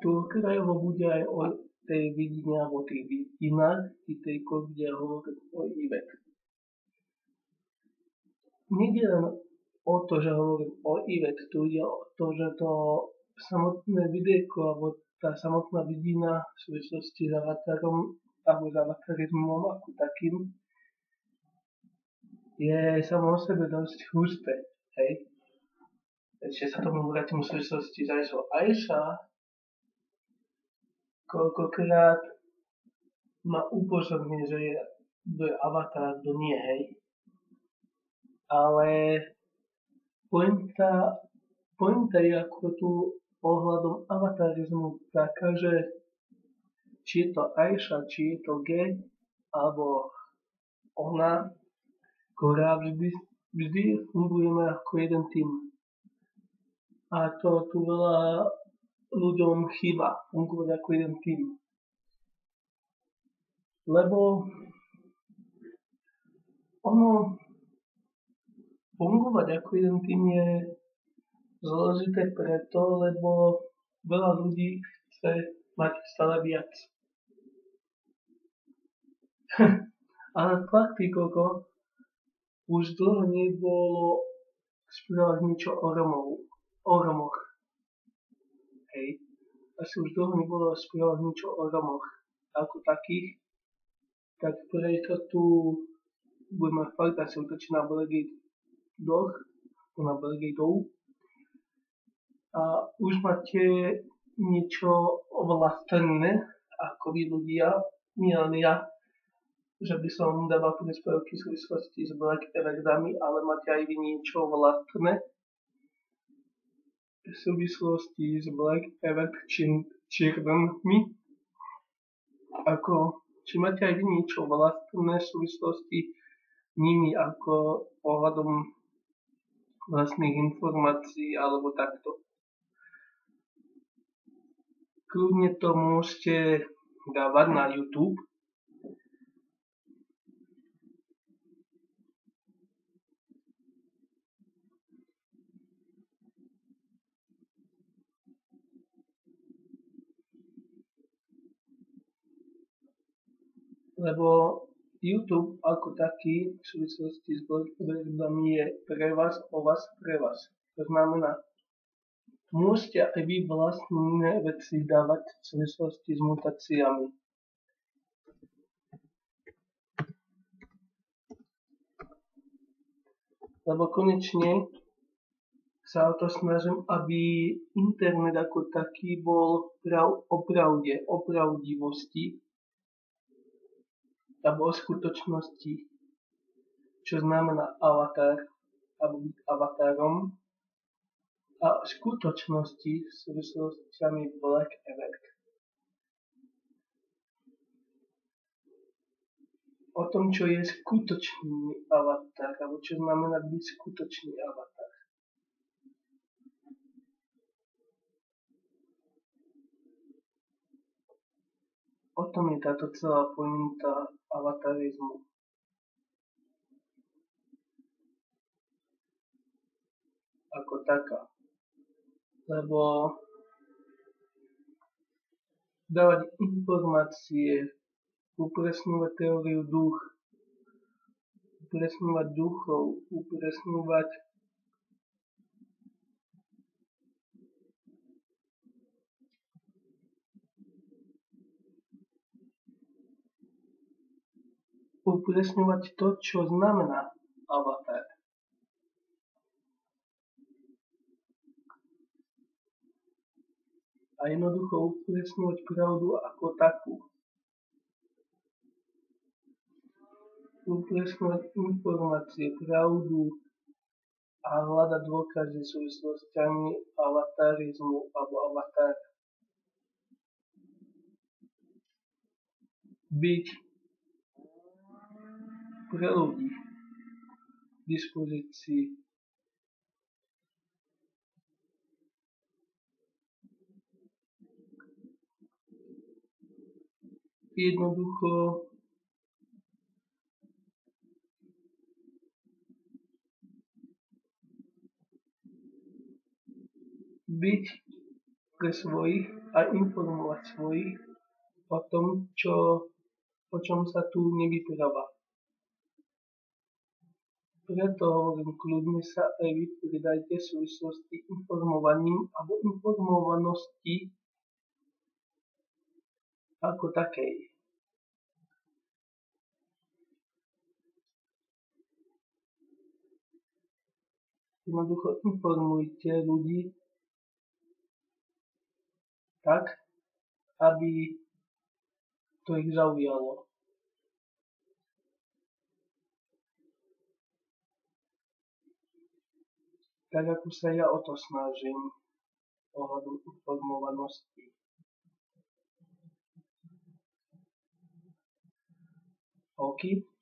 to krajovo bude aj o tej vidine alebo tých vidinách, i tej bude hovoriť o Ivet. Nejde len o to, že hovorím o Ivet, tu ide o to, že to samotné videjko alebo tá samotná vidina v súvislosti s avatarom alebo s avatarizmom ako takým je samo o sebe dosť husté, hej. Ešte sa tomu vrátim v súvislosti s Aishou. Aisha koľkokrát ma upozorní, že je avatar, kto nie, hej. Ale pointa je ako tu ohľadom avatarizmu taká, že či je to Aisha, či je to G, alebo ona, ktorá vždy fungujeme ako jeden tým. A to tu veľa ľuďom chýba, fungovať ako jeden tým. Lebo ono fungovať ako jeden tým je zložité preto, lebo veľa ľudí chce mať stále viac. Ale fakt, koko, už dlho nebolo spievať niečo o Romoch. Hej. Asi už dlho nebolo spievať niečo o Romoch ako takých. Tak preto tu budeme fakt asi útočiť na Blackgateov. A už máte niečo vlastné, ako vy ľudia, nie len ja, že by som dával príspevky v súvislosti s Black Eventami, ale máte aj vy niečo vlastné v súvislosti s Black Event čiervami, ako či máte aj vy niečo vlastné v súvislosti nimi ako ohľadom vlastných informácií alebo takto. Kľudne to môžete dávať na YouTube. Lebo YouTube ako taký v súvislosti s Blackberry je pre vás, pre vás. To znamená, môžete aj vy vlastné veci dávať v súvislosti s mutáciami. Lebo konečne sa o to snažím, aby internet ako taký bol o pravde, o pravdivosti, alebo o skutočnosti, čo znamená avatar, alebo byť avatárom, a o skutočnosti v súvislostiami Black Event. O tom, čo je skutočný avatar, alebo čo znamená byť skutočný avatar. O tom je táto celá pointa avatarizmu. Ako taká. Lebo dávať informácie, upresňovať teóriu upresňovať duchov, upresňovať to, čo znamená avatar. A jednoducho upresňovať pravdu ako takú. Upresňovať informácie, pravdu a hľadať dôkazy v súvislostiami avatarizmu alebo avatar. Byť pre ľudí v dispozícii. Jednoducho byť pre svojich a informovať svojich o tom, o čom sa tu nevypráva. Preto hovorím, kľudne sa aj vy pridajte v súvislosti informovaním alebo informovanosti ako takej. Jednoducho informujte ľudí tak, aby to ich zaujalo. Tak ako sa ja o to snažím ohľadom informovanosti. OK?